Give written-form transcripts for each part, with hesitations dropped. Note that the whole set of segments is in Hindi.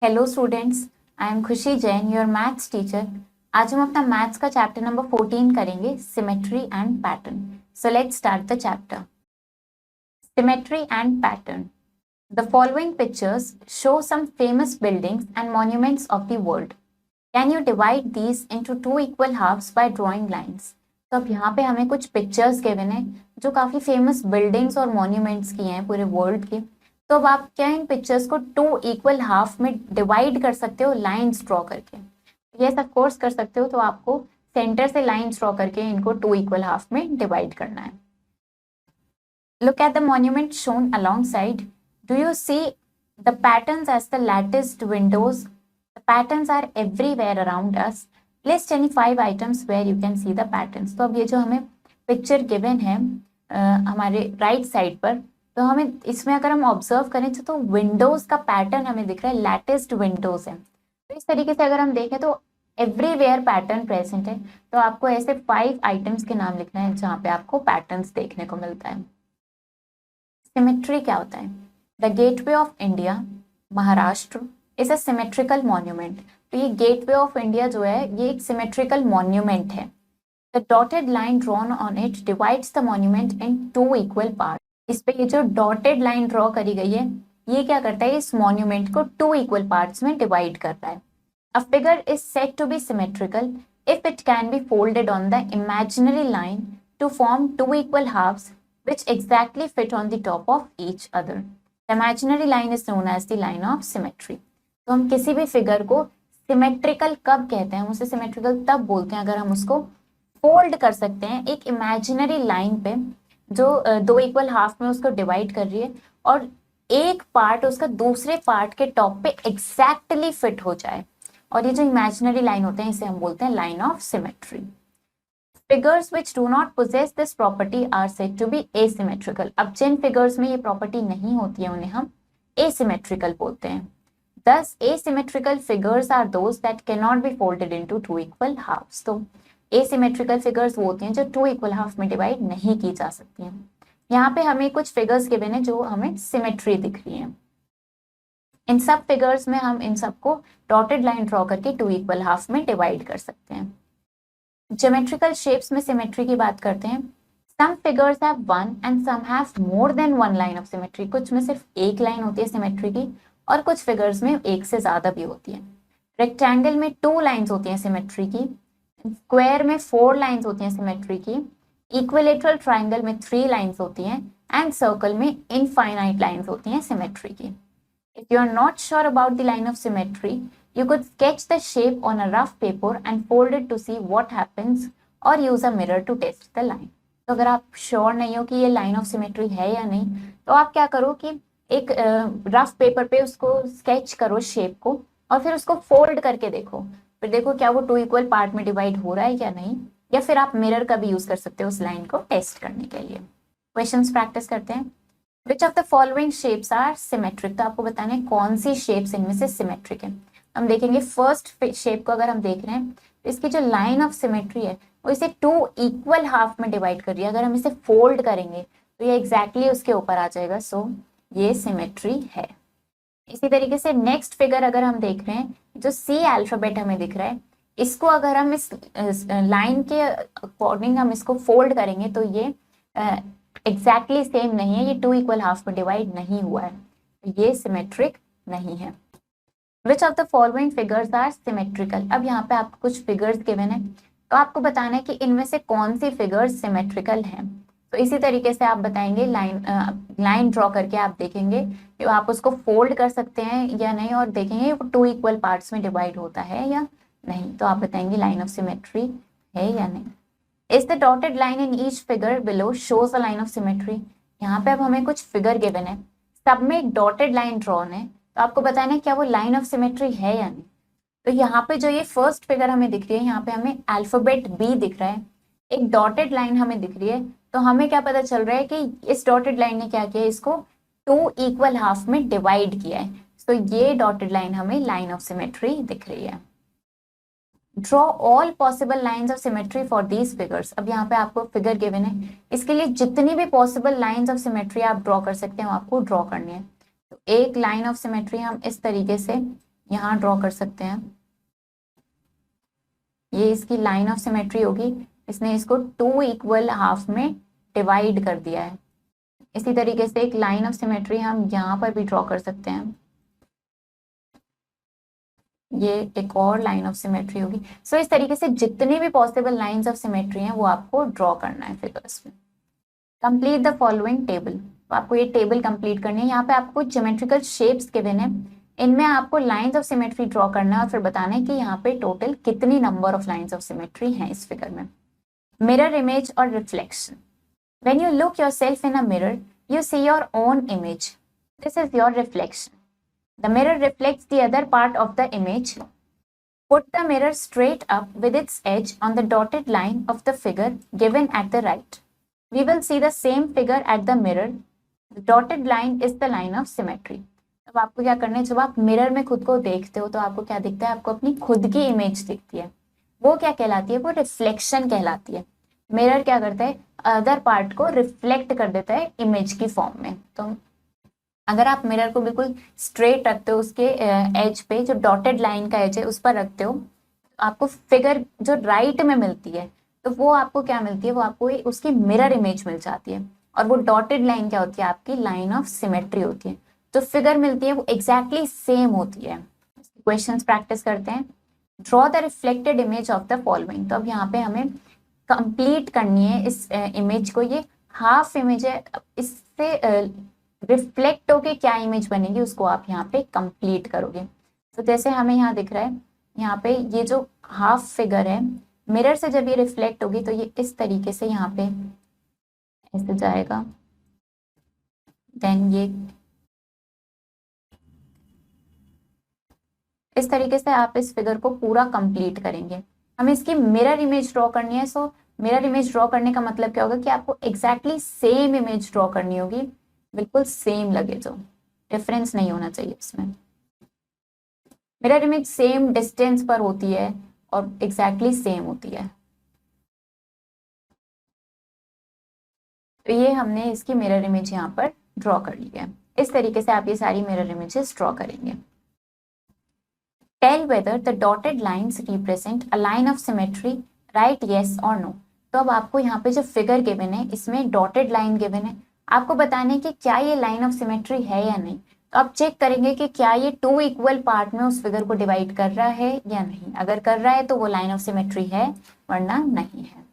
हेलो स्टूडेंट्स, आई एम खुशी जैन, योर मैथ्स टीचर। आज हम अपना मैथ्स का चैप्टर नंबर 14 करेंगे, symmetry and pattern. So let's start the chapter. Symmetry and pattern. The following pictures show some famous buildings and monuments of the world. Can you divide these into two equal halves by drawing lines. तो अब यहाँ पे हमें कुछ पिक्चर्स गिवन है जो काफी फेमस बिल्डिंग्स और मॉन्यूमेंट्स की हैं पूरे वर्ल्ड की। तो अब आप क्या इन पिक्चर्स को टू इक्वल हाफ में डिवाइड कर सकते हो लाइंस ड्रॉ करके। यस ऑफ कोर्स कर सकते हो। तो आपको सेंटर से लाइंस ड्रॉ करके इनको टू इक्वल हाफ में डिवाइड करना है। Look at the monument shown alongside. Do you see the patterns as the latticed windows? The patterns are everywhere around us. List any 5 items where you can see the patterns. तो अब ये जो हमें पिक्चर गिवन है हमारे राइट साइड पर, तो हमें इसमें अगर हम ऑब्जर्व करें तो विंडोज का पैटर्न हमें दिख रहा है, लैटिस्ड विंडोज है। तो इस तरीके से अगर हम देखें तो एवरीवेयर पैटर्न प्रेजेंट है। तो आपको ऐसे 5 आइटम्स के नाम लिखना है जहाँ पे आपको पैटर्न्स देखने को मिलता है। सिमेट्री क्या होता है? The gateway of India, Maharashtra, is a symmetrical monument. तो ये गेटवे ऑफ इंडिया जो है ये एक सिमेट्रिकल मॉन्यूमेंट है। The dotted line drawn on it divides the monument in two equal part. इस पे ये जो डॉटेड लाइन ड्रॉ करी गई है ये क्या करता है, इस मॉन्यूमेंट को टू इक्वल पार्ट्स में डिवाइड करता है। A figure is said to be symmetrical if it can be folded on the imaginary line to form two equal halves which exactly fit on the top of each other. The imaginary line is known as the line of symmetry. तो हम किसी भी फिगर को सिमेट्रिकल कब कहते हैं? हम उसे सिमेट्रिकल तब बोलते हैं अगर हम उसको फोल्ड कर सकते हैं एक इमेजिनरी लाइन पे जो दो इक्वल हाफ में उसको डिवाइड कर रही है और एक पार्ट उसका दूसरे पार्ट के टॉप पे एग्जैक्टली फिट हो जाए। और ये जो इमेजिनरी लाइन होते हैं इसे हम बोलते हैं line of symmetry. Figures which do not possess this property are said to be asymmetrical. अब जिन फिगर्स में ये प्रॉपर्टी नहीं होती है उन्हें हम asymmetrical बोलते हैं। Thus, asymmetrical figures are those that cannot be folded into two equal halves. तो asymmetrical figures वो होती हैं जो two equal half में डिवाइड नहीं की जा सकती हैं। यहाँ पे हमें कुछ फिगर्स गिवन है जो हमें सिमेट्री दिख रही है। इन सब फिगर्स में हम इन सबको डॉटेड लाइन ड्रॉ करके टू इक्वल हाफ में डिवाइड कर सकते हैं। ज्योमेट्रिकल शेप्स में सिमेट्री की बात करते हैं। Some figures have one and some have more than one line of symmetry. कुछ में सिर्फ एक लाइन होती है सिमेट्री की और कुछ फिगर्स में एक से ज्यादा भी होती है। रेक्टेंगल में 2 लाइंस होती हैं सिमेट्री की, स्क्वायर में 4 लाइंस होती हैं सिमेट्री की, इक्विलेटरल ट्राइंगल में 3 लाइंस होती हैं एंड सर्कल में इनफाइनाइट लाइंस होती हैं सिमेट्री की। If you are not sure about the line of symmetry, you could sketch the shape on a rough paper and fold it to see what happens or use a mirror to test the line. तो अगर आप श्योर नहीं हो कि ये लाइन ऑफ सिमेट्री है या नहीं तो आप क्या करो कि एक रफ पेपर पे उसको स्केच करो शेप को और फिर उसको फोल्ड करके देखो, फिर देखो क्या वो टू इक्वल पार्ट में डिवाइड हो रहा है या नहीं, या फिर आप मिरर का भी यूज कर सकते हो उस लाइन को टेस्ट करने के लिए। क्वेश्चंस प्रैक्टिस करते हैं। Which of the following shapes are symmetric. तो आपको बताना है कौन सी शेप्स इनमें से सिमेट्रिक है। हम देखेंगे फर्स्ट शेप को अगर हम देख रहे हैं तो इसकी जो लाइन ऑफ सिमेट्री है वो इसे टू इक्वल हाफ में डिवाइड कर रही है। अगर हम इसे फोल्ड करेंगे तो ये एग्जैक्टली उसके ऊपर आ जाएगा। सो ये सिमेट्री है। इसी तरीके से नेक्स्ट फिगर अगर हम देख रहे हैं, जो सी अल्फाबेट हमें दिख रहा है, इसको अगर हम इस लाइन के अकॉर्डिंग हम इसको फोल्ड करेंगे तो ये एग्जैक्टली सेम नहीं है, ये टू इक्वल हाफ में डिवाइड नहीं हुआ है, ये सिमेट्रिक नहीं है। Which of the following figures are symmetrical? अब यहाँ पे आपको कुछ फिगर्स गिवन है तो आपको बताना है कि इनमें से कौन सी फिगर्स सिमेट्रिकल हैं। तो इसी तरीके से आप बताएंगे लाइन ड्रॉ करके आप देखेंगे कि आप उसको फोल्ड कर सकते हैं या नहीं और देखेंगे वो टू इक्वल पार्ट्स में डिवाइड होता है या नहीं। तो आप बताएंगे लाइन ऑफ सिमेट्री है या नहीं। Is the dotted line in each figure below shows a line of symmetry. यहाँ पे अब हमें कुछ फिगर गिवन है, सब में एक डॉटेड लाइन ड्रॉन है, तो आपको बताना है क्या वो लाइन ऑफ सिमेट्री है या नहीं। तो यहाँ पे जो ये फर्स्ट फिगर हमें दिख रही है, यहाँ पे हमें अल्फाबेट बी दिख रहा है, एक डॉटेड लाइन हमें दिख रही है, तो हमें क्या पता चल रहा है कि इस डॉटेड लाइन ने क्या किया, इसको टू इक्वल हाफ में डिवाइड किया है। तो ये डॉटेड लाइन हमें लाइन ऑफ सिमेट्री दिख रही है। Draw all possible lines of symmetry for these figures. अब यहाँ पे आपको फिगर गिवन है, इसके लिए जितनी भी पॉसिबल लाइंस ऑफ सिमेट्री आप ड्रॉ कर सकते हैं आपको ड्रॉ करनी है। तो एक लाइन ऑफ सिमेट्री हम इस तरीके से यहाँ ड्रॉ कर सकते हैं। ये इसकी लाइन ऑफ सिमेट्री होगी, इसने इसको 2 इक्वल हाफ में डिवाइड कर दिया है। इसी तरीके से एक लाइन ऑफ सिमेट्री हम यहाँ पर भी ड्रॉ कर सकते हैं। ये एक और लाइन ऑफ सिमेट्री होगी। सो इस तरीके से जितने भी पॉसिबल लाइंस ऑफ सिमेट्री हैं वो आपको ड्रॉ करना है फिगर्स में। कंप्लीट द फॉलोइंग टेबल, तो आपको ये टेबल कंप्लीट करनी है। यहाँ पे आपको ज्योमेट्रिकल शेप्स गिवन है, इनमें आपको लाइंस ऑफ सिमेट्री ड्रॉ करना है और फिर बताना है कि यहाँ पे टोटल कितनी number of lines of symmetry हैं इस फिगर में। मिरर इमेज और reflection. When you look yourself in a mirror you see your own image. This is your reflection. The mirror reflects the other part of the image. Put the mirror straight up with its edge on the dotted line of the figure given at the right. We will see the same figure at the mirror. The dotted line is the line of symmetry. अब आपको क्या करना है, जब आप मिरर में खुद को देखते हो तो आपको क्या दिखता है, आपको अपनी खुद की इमेज दिखती है। वो क्या कहलाती है, वो रिफ्लेक्शन कहलाती है। मिरर क्या करता है, अदर पार्ट को रिफ्लेक्ट कर देता है इमेज की फॉर्म में। तो अगर आप मिरर को बिल्कुल स्ट्रेट रखते हो, उसके एज पे जो डॉटेड लाइन का एज है उस पर रखते हो, तो आपको फिगर जो राइट में मिलती है तो वो आपको क्या मिलती है, वो आपको उसकी मिरर इमेज मिल जाती है। और वो डॉटेड लाइन क्या होती है, आपकी लाइन ऑफ सिमेट्री होती है। जो फिगर मिलती है वो एग्जैक्टली सेम होती है। क्वेश्चंस प्रैक्टिस करते हैं। Draw the reflected image of the following. तो अब यहाँ पे हमें कंप्लीट करनी है इस इमेज को। ये हाफ इमेज है, इससे रिफ्लेक्ट होके क्या इमेज बनेगी उसको आप यहाँ पे कंप्लीट करोगे। तो जैसे हमें यहाँ दिख रहा है, यहाँ पे ये जो हाफ फिगर है मिरर से जब ये रिफ्लेक्ट होगी तो ये इस तरीके से यहाँ पे ऐसे जाएगा। देन ये इस तरीके से आप इस फिगर को पूरा कंप्लीट करेंगे। हमें इसकी मिरर इमेज ड्रॉ करनी है। सो मिरर इमेज ड्रॉ करने का मतलब क्या होगा कि आपको एग्जैक्टली सेम इमेज ड्रॉ करनी होगी, बिल्कुल सेम लगे, जो डिफरेंस नहीं होना चाहिए इसमें। मिरर इमेज सेम डिस्टेंस पर होती है और एग्जैक्टली सेम होती है। तो ये हमने इसकी मिरर इमेज यहाँ पर ड्रॉ कर ली है। इस तरीके से आप ये सारी मिरर इमेजेस ड्रॉ करेंगे। Tell whether the dotted lines represent a line of symmetry, right? Yes or no. तो अब आपको यहाँ पे जो फिगर गिवन है इसमें डॉटेड लाइन गिवन है, आपको बताने कि क्या ये लाइन ऑफ सिमेट्री है या नहीं। तो आप चेक करेंगे कि क्या ये 2 इक्वल पार्ट में उस फिगर को डिवाइड कर रहा है या नहीं। अगर कर रहा है तो वो लाइन ऑफ सिमेट्री है, वरना नहीं है।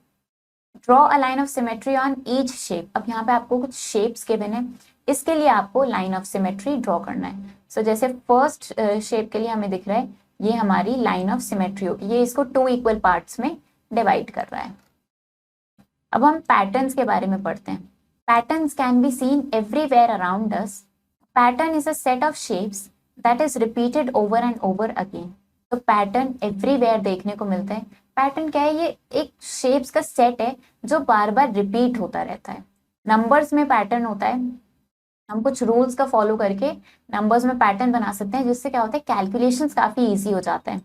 Draw a line of symmetry on each shape. अब यहाँ पे आपको कुछ शेप्स गिवन है, इसके लिए आपको लाइन ऑफ सिमेट्री ड्रॉ करना है। सो जैसे फर्स्ट शेप के लिए हमें दिख रहा है ये हमारी लाइन ऑफ सिमेट्री होगी, ये इसको 2 इक्वल पार्ट्स में डिवाइड कर रहा है। अब हम पैटर्न्स के बारे में पढ़ते हैं। Patterns can be seen everywhere around us. Pattern is a set of shapes that is repeated over and over again. तो पैटर्न एवरीवेयर देखने को मिलता है। पैटर्न क्या है, ये एक शेप्स का सेट है जो बार बार रिपीट होता रहता है। नंबर्स में पैटर्न होता है, हम कुछ रूल्स का फॉलो करके नंबर्स में पैटर्न बना सकते हैं, जिससे क्या होता है कैलकुलेशंस काफी इजी हो जाता है।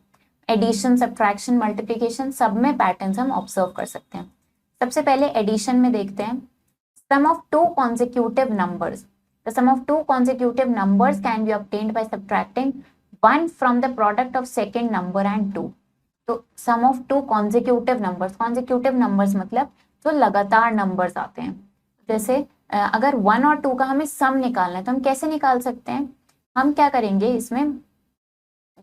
एडिशन, सब्ट्रैक्शन, मल्टीप्लिकेशन सब में पैटर्न्स हम ऑब्जर्व कर सकते हैं। सबसे पहले एडिशन में देखते हैं। सम of 2 consecutive numbers. The sum of 2 consecutive numbers can be obtained by subtracting 1 from the product of second number and 2. तो sum of 2 consecutive numbers, consecutive numbers मतलब जो लगातार नंबर्स आते हैं। जैसे अगर 1 और 2 का हमें सम निकालना है तो हम कैसे निकाल सकते हैं, हम क्या करेंगे, इसमें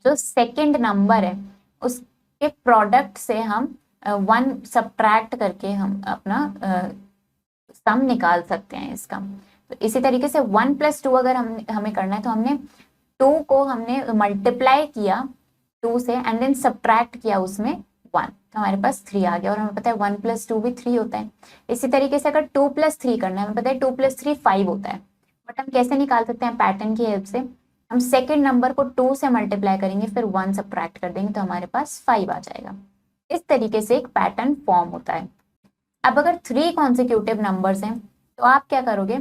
जो सेकंड नंबर है उसके प्रोडक्ट से हम 1 सब्ट्रैक्ट करके हम अपना सम निकाल सकते हैं इसका। तो इसी तरीके से 1 + 2 अगर हमें करना है तो हमने 2 को हमने मल्टीप्लाई किया 2 से एंड देन सब्ट्रैक्ट किया उसमें 1, तो हमारे पास 3 आ गया। और हमें पता है 1 + 2 भी 3 होता है। इसी तरीके से अगर 2 + 3 करना है, हमें पता है 2 + 3 5 होता है। बट हम कैसे निकाल सकते हैं, पैटर्न की हेल्प से। हम सेकेंड नंबर को 2 से मल्टीप्लाई करेंगे, फिर 1 सब्ट्रैक्ट कर देंगे तो हमारे पास 5 आ जाएगा। इस तरीके से एक पैटर्न फॉर्म होता है। अब अगर 3 कॉन्सिक्यूटिव नंबर्स हैं तो आप क्या करोगे,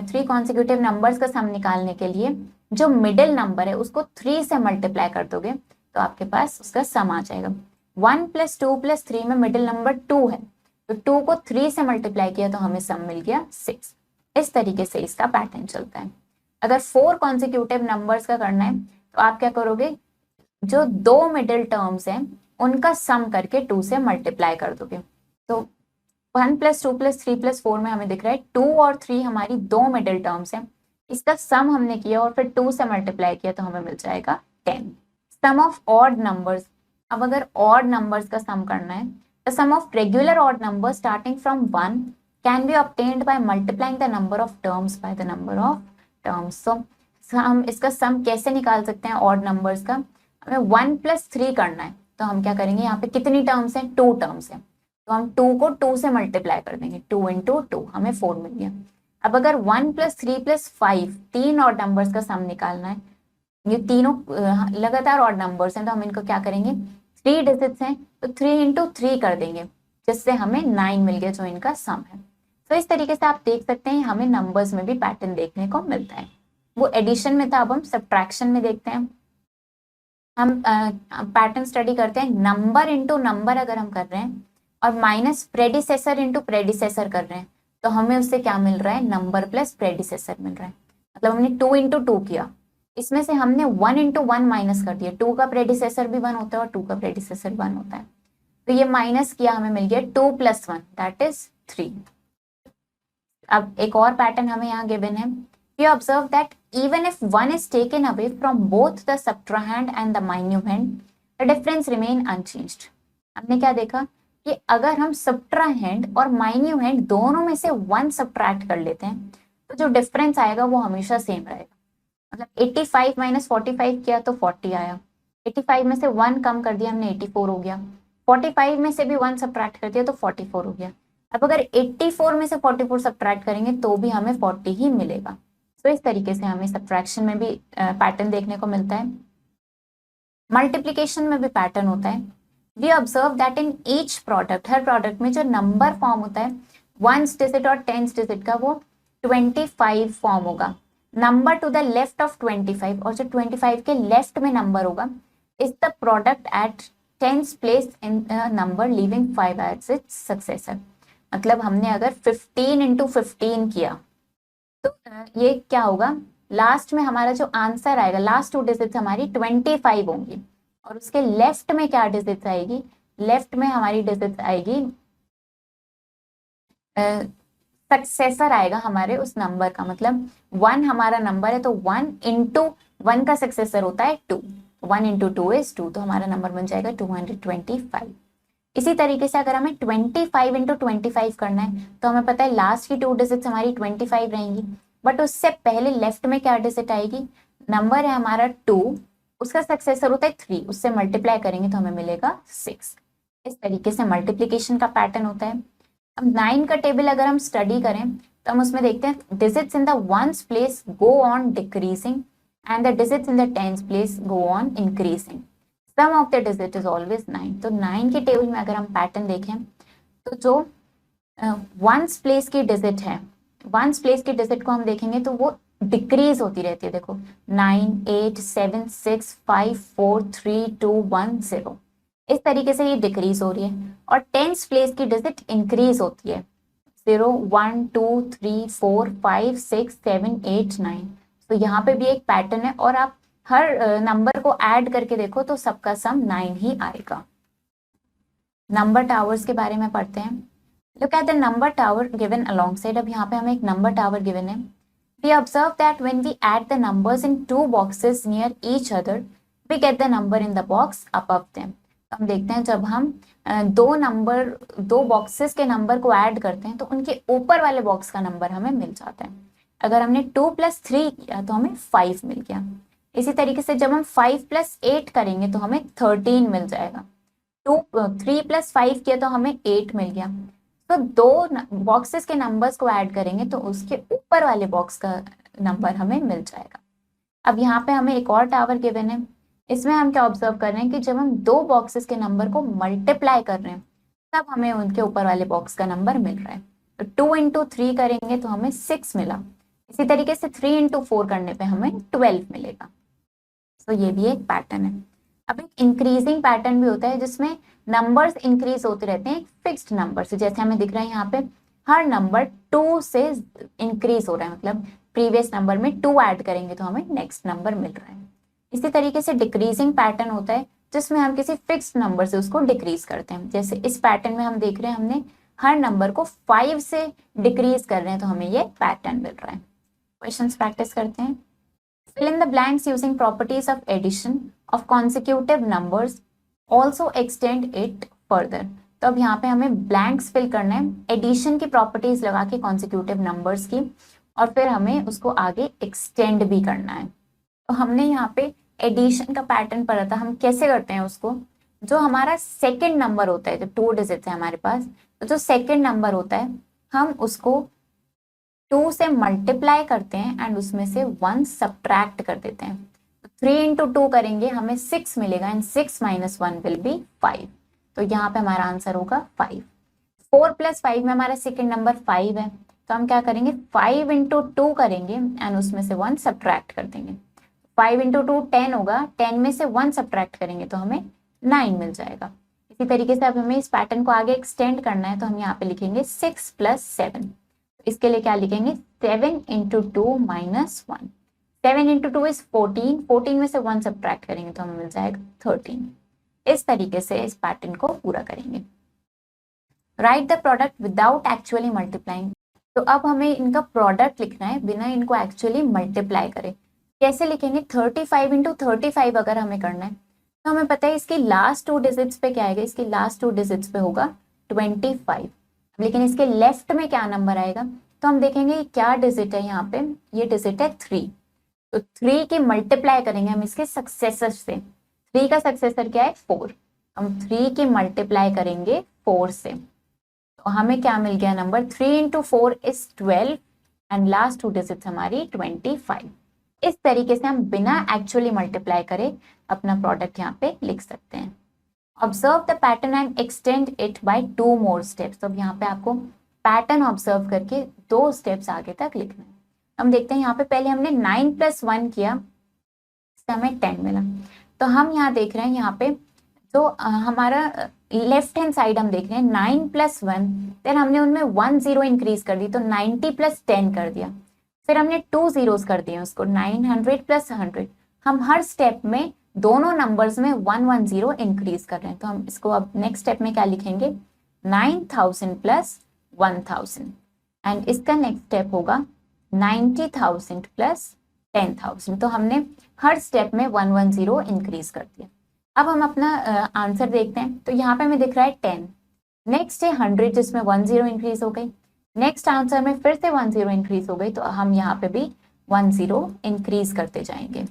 3 कॉन्सिक्यूटिव नंबर्स का सम निकालने के लिए जो मिडिल नंबर है उसको 3 से मल्टीप्लाई कर दोगे तो आपके पास उसका सम आ जाएगा। 1 + 2 + 3 में मिडिल नंबर 2 है, तो 2 को 3 से मल्टीप्लाई किया तो हमें सम मिल गया 6। इस तरीके से इसका पैटर्न चलता है। अगर 4 कॉन्सिक्यूटिव नंबर्स का करना है तो आप क्या करोगे, जो दो मिडिल टर्म्स हैं उनका सम करके 2 से मल्टीप्लाई कर दोगे। तो 1 + 2 + 3 + 4 में हमें दिख रहा है 2 और 3 हमारी दो मिडिल टर्म्स हैं, इसका सम हमने किया और फिर 2 से मल्टीप्लाई किया तो हमें मिल जाएगा 10। सम ऑफ ऑड नंबर्स, अब अगर ऑड नंबर्स का सम करना है, the sum of regular odd number starting from 1 can be obtained by multiplying the number of terms by the number of terms. So हम इसका सम कैसे निकाल सकते हैं ऑड नंबर्स का, हमें 1 + 3 करना है तो हम क्या करेंगे, यहाँ पे कितनी टर्म्स हैं, 2 टर्म्स हैं, तो हम 2 को 2 से मल्टीप्लाई कर देंगे, 2 × 2 हमें 4 मिल गया। अब अगर 1 + 3 + 5 तीन ऑड नंबर्स का सम निकालना है, ये तीनों लगातार ऑड नंबर्स हैं तो हम इनको क्या करेंगे, 3 डिजिट्स हैं तो 3 × 3 कर देंगे, जिससे हमें 9 मिल गया जो इनका सम है। तो इस तरीके से आप देख सकते हैं हमें नंबर्स में भी पैटर्न देखने को मिलता है। वो एडिशन में था, अब हम सब्ट्रैक्शन में देखते हैं। हम पैटर्न स्टडी करते हैं, नंबर इंटू नंबर अगर हम कर रहे हैं और माइनस प्रेडिसेसर इंटू प्रेडिसेसर कर रहे हैं तो हमें उससे क्या मिल रहा है, नंबर प्लस प्रेडिसेसर मिल रहा है। मतलब हमने 2 × 2 किया, इसमें से हमने 1 × 1 माइनस कर दिया, 2 का प्रेडिसेसर भी 1 होता है और 2 का प्रेडिसेसर 1 होता है, तो ये माइनस किया हमें मिल गया 2 + 1 दैट इज 3। अब एक और पैटर्न हमें यहाँ गिवन है, we observe that even if one is taken away from both the subtrahend and the minuend, the difference remain unchanged। हमने क्या देखा कि अगर हम subtrahend और minuend दोनों में से 1 सब्ट्रैक्ट कर लेते हैं तो जो डिफरेंस आएगा वो हमेशा सेम रहेगा। मतलब 85 - 45 किया तो 40 आया, 85 में से 1 कम कर दिया हमने 84 हो गया, 45 में से भी 1 सब्ट्रैक्ट कर दिया तो 44 हो गया। अब अगर 84 में से 44 सब्ट्रैक्ट करेंगे तो भी हमें 40 ही मिलेगा। तो इस तरीके से हमें सब्ट्रैक्शन में भी पैटर्न देखने को मिलता है। मल्टीप्लिकेशन में भी पैटर्न होता है। We observe that in each product, हर प्रोडक्ट में जो नंबर फॉर्म होता है 1s डिजिट और 10s डिजिट का, वो 25 फॉर्म होगा। Number to the left of 25 और जो 25 के लेफ्ट में नंबर होगा is the product at 10th place in number leaving 5 as its successor. मतलब हमने अगर 15 × 15 किया तो ये क्या होगा, लास्ट में हमारा जो आंसर आएगा, लास्ट 2 डिजिट्स हमारी 25 होंगी और उसके लेफ्ट में क्या डिजिट्स आएगी, लेफ्ट में हमारी डिजिट्स आएगी, सक्सेसर आएगा हमारे उस नंबर का। मतलब 1 हमारा नंबर है तो 1 × 1 का सक्सेसर होता है 2, 1 × 2 इज 2, तो हमारा नंबर बन जाएगा 225। इसी तरीके से अगर हमें 25 × 25 करना है तो हमें पता है लास्ट की 2 डिजिट्स हमारी 25 रहेंगी, बट उससे पहले लेफ्ट में क्या डिजिट आएगी, नंबर है हमारा 2, उसका सक्सेसर होता है 3, उससे मल्टीप्लाई करेंगे तो हमें मिलेगा 6। इस तरीके से मल्टीप्लीकेशन का पैटर्न होता है। अब 9 का टेबल अगर हम स्टडी करें तो हम उसमें देखते हैं digits in the 1s place go on decreasing and the digits in the 10s place go on increasing. Sum of the digit is always 9। तो 9 के टेबल में अगर हम पैटर्न देखें तो जो 1s प्लेस की डिजिट है, 1s प्लेस की डिजिट को हम देखेंगे तो वो डिक्रीज होती रहती है। देखो 9, 8, 7, 6, 5, 4, 3, 2, 1, 0, इस तरीके से ये डिक्रीज हो रही है। और 10s प्लेस की डिजिट इंक्रीज होती है, 0, 1, 2, 3, 4, 5, 6, 7, 8, 9। तो यहाँ पे भी एक पैटर्न है और आप हर नंबर को ऐड करके देखो तो सबका सम 9 ही आएगा। नंबर टावर्स के बारे में पढ़ते हैं। Look at the number tower given alongside. अब यहाँ पे हमें एक नंबर टावर गिवन है। We observe that when we add the numbers in 2 boxes near each other we get the number in the box above them. तो हम देखते हैं जब हम दो बॉक्सेस के नंबर को ऐड करते हैं तो उनके ऊपर वाले बॉक्स का नंबर हमें मिल जाता है। अगर हमने 2 + 3 किया तो हमें 5 मिल गया। इसी तरीके से जब हम 5 + 8 करेंगे तो हमें 13 मिल जाएगा। 3 + 5 किया तो हमें 8 मिल गया। तो दो बॉक्सेस के नंबर्स को ऐड करेंगे तो उसके ऊपर वाले बॉक्स का नंबर हमें मिल जाएगा। अब यहाँ पे हमें एक और टावर गिवन है। इसमें हम क्या ऑब्जर्व कर रहे हैं कि जब हम दो बॉक्सेस के नंबर को मल्टीप्लाई कर रहे हैं तब हमें उनके ऊपर वाले बॉक्स का नंबर मिल रहा है। तो 2 × 3 करेंगे तो हमें 6 मिला। इसी तरीके से 3 × 4 करने पे हमें 12 मिलेगा। तो ये भी एक पैटर्न है। अब एक इंक्रीजिंग पैटर्न भी होता है जिसमें नंबर्स इंक्रीज होते रहते हैं एक फिक्स्ड नंबर से। जैसे हमें दिख रहा है यहाँ पे हर नंबर 2 से इंक्रीज हो रहा है, मतलब प्रीवियस नंबर में 2 ऐड करेंगे तो हमें नेक्स्ट नंबर मिल रहा है। इसी तरीके से डिक्रीजिंग पैटर्न होता है जिसमें हम किसी फिक्स्ड नंबर से उसको डिक्रीज करते हैं। जैसे इस पैटर्न में हम देख रहे हैं हमने हर नंबर को 5 से डिक्रीज कर रहे हैं तो हमें ये पैटर्न मिल रहा है। क्वेश्चंस प्रैक्टिस करते हैं। Fill in the blanks using properties of addition of consecutive numbers. Also extend it further. तो अब यहाँ पे हमें ब्लैंक्स फिल करना है एडिशन की प्रॉपर्टीज लगा के कॉन्सिक्यूटिव नंबर्स की, और फिर हमें उसको आगे एक्सटेंड भी करना है। तो हमने यहाँ पे एडिशन का पैटर्न पढ़ा था, हम कैसे करते हैं उसको। जो हमारा सेकेंड नंबर होता है, जब 2 डिजिट्स है हमारे पास, तो जो सेकेंड नंबर होता है हम उसको 2 से मल्टीप्लाई करते हैं एंड उसमें से 1 सब्ट्रैक्ट कर देते हैं। 3 इंटू 2 करेंगे हमें 6 मिलेगा एंड 6 माइनस 1 विल बी 5। तो यहाँ पे हमारा आंसर होगा 5। 4 प्लस 5 में हमारा सेकेंड नंबर 5 है, तो हम क्या करेंगे 5 इंटू 2 करेंगे एंड उसमें से 1 सब्ट्रैक्ट कर देंगे। 5 इंटू 2 10 होगा, 10 में से 1 सब्ट्रैक्ट करेंगे तो हमें 9 मिल जाएगा। इसी तरीके से अब हमें इस पैटर्न को आगे एक्सटेंड करना है, तो हम यहाँ पे लिखेंगे 6 प्लस 7। इसके लिए क्या लिखेंगे 7 इंटू 2 माइनस 1। 7 इंटू 2 इज 14, 14 में से 1 सब्ट्रैक्ट करेंगे तो हमें मिल जाएगा 13। इस तरीके से इस पैटर्न को पूरा करेंगे। Right the product without actually multiplying. तो अब हमें इनका प्रोडक्ट लिखना है बिना इनको एक्चुअली मल्टीप्लाई करे। कैसे लिखेंगे 35 इंटू 35 अगर हमें करना है तो हमें पता है इसकी लास्ट 2 डिजिट्स पे क्या आएगा, इसकी लास्ट 2 डिजिट्स पे होगा 25। लेकिन इसके लेफ्ट में क्या नंबर आएगा, तो हम देखेंगे क्या डिजिट है यहाँ पे, ये डिजिट है 3। तो 3 की मल्टीप्लाई करेंगे हम इसके सक्सेसर से। 3 का सक्सेसर क्या है 4, हम 3 की मल्टीप्लाई करेंगे 4 से, तो हमें क्या मिल गया number 3 into 4 is 12 and last 2 digit हमारी 25। इस तरीके से हम बिना एक्चुअली मल्टीप्लाई करे अपना प्रोडक्ट यहाँ पे लिख सकते हैं। Observe the pattern and extend it by 2 more steps. तो अब यहाँ पे आपको पैटर्न ऑब्जर्व करके 2 स्टेप्स आगे तक लिखना है। हम देखते हैं यहाँ पे पहले हमने 9 प्लस 1 किया, इससे हमें 10 मिला। तो हम यहाँ देख रहे हैं यहाँ पे जो हमारा लेफ्ट हैंड साइड हम देख रहे हैं 9 प्लस 1, देन हमने उनमें 1 0 इंक्रीज कर दी तो 90 प्लस 10 कर दिया। फिर हमने 2 zeros कर दिए उसको 900 प्लस 100। हम हर स्टेप में दोनों नंबर्स में 1 1 0 इंक्रीज कर रहे हैं। तो हम इसको अब नेक्स्ट स्टेप में क्या लिखेंगे 9000 प्लस 1000 एंड इसका नेक्स्ट स्टेप होगा 90,000 प्लस 10,000। तो हमने हर स्टेप में 1 1 0 इंक्रीज कर दिया। अब हम अपना आंसर देखते हैं। तो यहाँ पे हमें दिख रहा है 10, नेक्स्ट है 100 जिसमें 1 0 इंक्रीज हो गई, नेक्स्ट आंसर में फिर से 1 0 इंक्रीज हो गई, तो हम यहाँ पे भी 1 0 इंक्रीज करते जाएंगे।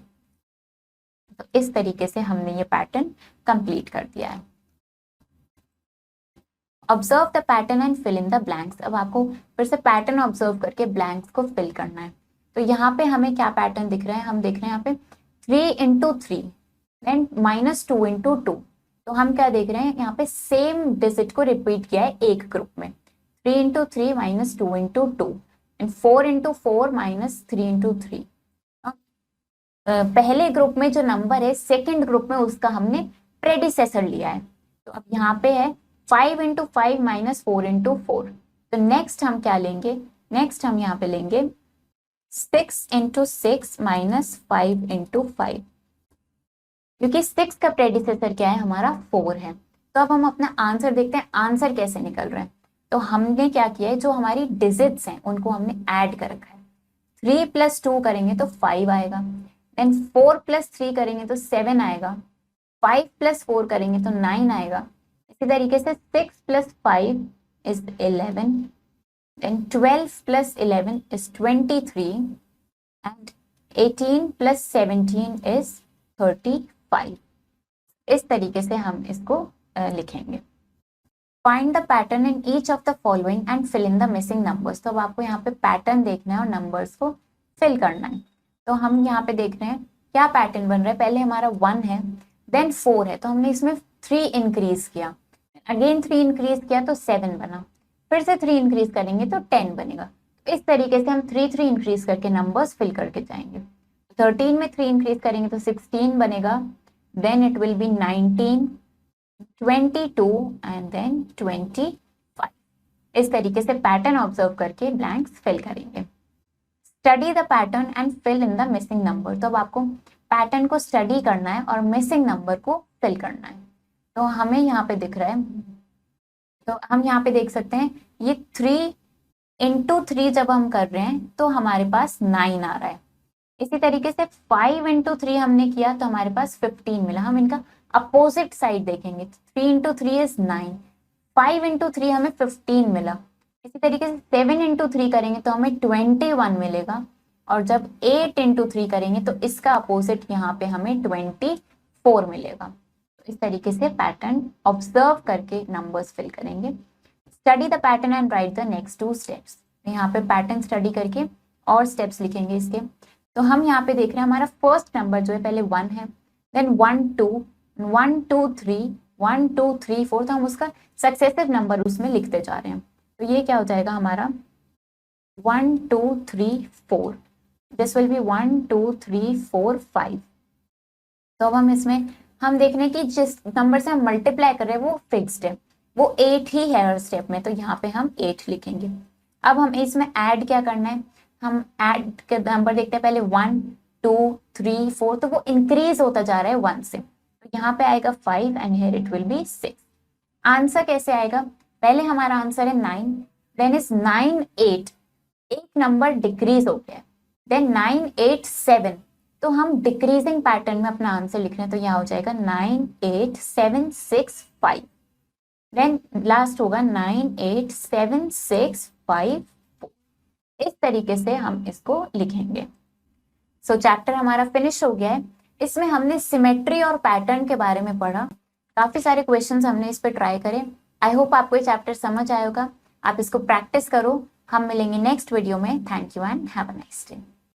तो इस तरीके से हमने ये पैटर्न कंप्लीट कर दिया है। Observe the pattern and fill in the blanks. अब आपको फिर से पैटर्न ऑब्जर्व करके ब्लैंक्स को फिल करना है। तो यहाँ पे हमें क्या पैटर्न दिख रहा है, हम देख रहे हैं यहाँ पे 3 इंटू 3 देन माइनस 2 इंटू 2। तो हम क्या देख रहे हैं यहाँ पे सेम डिजिट को रिपीट किया है एक ग्रुप में, 3 into 3 minus 2 into 2 and 4 into 4 minus 3 into 3। पहले ग्रुप में जो नंबर है सेकेंड ग्रुप में उसका हमने प्रेडिसेसर लिया है। तो अब यहाँ पे है 5 इंटू 5 माइनस 4 इंटू 4। तो नेक्स्ट हम क्या लेंगे, नेक्स्ट हम यहाँ पे लेंगे 6 इंटू 6 माइनस 5 इंटू 5, क्योंकि 6 का प्रेडिसेसर क्या है हमारा 4 है। तो अब हम अपना आंसर देखते हैं, आंसर कैसे निकल रहा है। तो हमने क्या किया है, जो हमारी डिजिट्स हैं उनको हमने ऐड कर रखा है। 3 प्लस 2 करेंगे तो 5 आएगा, देन 4 प्लस 3 करेंगे तो 7 आएगा, 5 प्लस 4 करेंगे तो 9 आएगा। इसी तरीके से 6 plus 5 is 11, then 12 plus 11 is 23 and 18 plus 17 is 35। इस तरीके से हम इसको लिखेंगे। Find the pattern in each of the following and fill in the missing numbers. तो अब आपको यहाँ पे पैटर्न देखना है और नंबर्स को फिल करना है। तो हम यहाँ पे देख रहे हैं क्या पैटर्न बन रहा है। पहले हमारा 1 है, देन 4 है, तो हमने इसमें 3 इंक्रीज किया, अगेन 3 इंक्रीज किया तो 7 बना, फिर से 3 इंक्रीज करेंगे तो 10 बनेगा। तो इस तरीके से हम 3 3 इंक्रीज करके नंबर्स फिल करके जाएंगे। 13 में 3 इंक्रीज करेंगे तो 16 बनेगा, then it will be 19, 22 and then 25। इस तरीके से पैटर्न ऑब्जर्व करके ब्लैंक्स फिल करेंगे। Study the pattern and fill in the missing number. तो अब आपको पैटर्न को स्टडी करना है और मिसिंग नंबर को फिल करना है। तो हमें यहाँ पे दिख रहा है, तो हम यहाँ पे देख सकते हैं ये 3 इंटू 3 जब हम कर रहे हैं तो हमारे पास 9 आ रहा है। इसी तरीके से 5 इंटू 3 हमने किया तो हमारे पास 15 मिला। हम इनका अपोजिट साइड देखेंगे, 3 इंटू 3 इज 9, 5 इंटू 3 हमें 15 मिला। इसी तरीके से 7 इंटू 3 करेंगे तो हमें 21 मिलेगा, और जब 8 इंटू 3 करेंगे तो इसका अपोजिट यहाँ पे हमें 24 मिलेगा। तो इस तरीके से पैटर्न ऑब्जर्व करके नंबर्स फिल करेंगे। Study the pattern and right the next 2 steps. यहाँ पे पैटर्न स्टडी करके और स्टेप्स लिखेंगे इसके। तो हम यहाँ पे देख रहे हैं हमारा फर्स्ट नंबर जो है पहले 1 है, देन 1 2 1 2 3 1 2 3 4, तो हम उसका सक्सेसिव नंबर उसमें लिखते जा रहे हैं। तो ये क्या हो जाएगा हमारा 1 2 3 4, दिस विल बी 1 2 3 4 5। तो अब हम इसमें हम देख रहे हैं कि जिस नंबर से हम मल्टीप्लाई कर रहे हैं वो फिक्स्ड है, वो 8 ही है हर स्टेप में, तो यहाँ पे हम 8 लिखेंगे। अब हम इसमें ऐड क्या करना है, हम ऐड के नंबर देखते हैं पहले 1 2 3 4, तो वो इंक्रीज होता जा रहा है 1 से, तो यहाँ पे आएगा 5 and here it will B 6। Answer कैसे आएगा, पहले हमारा आंसर है 9, देन इज 9 8, एक नंबर डिक्रीज हो गया, देन 9 8 7, तो हम डिक्रीजिंग पैटर्न में अपना आंसर लिख रहे हैं, तो यहाँ हो जाएगा 9 8 7 6 5, देन लास्ट होगा 9 8 7 6 5 4। इस तरीके से हम इसको लिखेंगे। सो चैप्टर हमारा फिनिश हो गया है। इसमें हमने सिमेट्री और पैटर्न के बारे में पढ़ा, काफी सारे क्वेश्चंस हमने इस पे ट्राई करे। आई होप आपको ये चैप्टर समझ आएगा, आप इसको प्रैक्टिस करो। हम मिलेंगे नेक्स्ट वीडियो में। Thank you and have a nice day.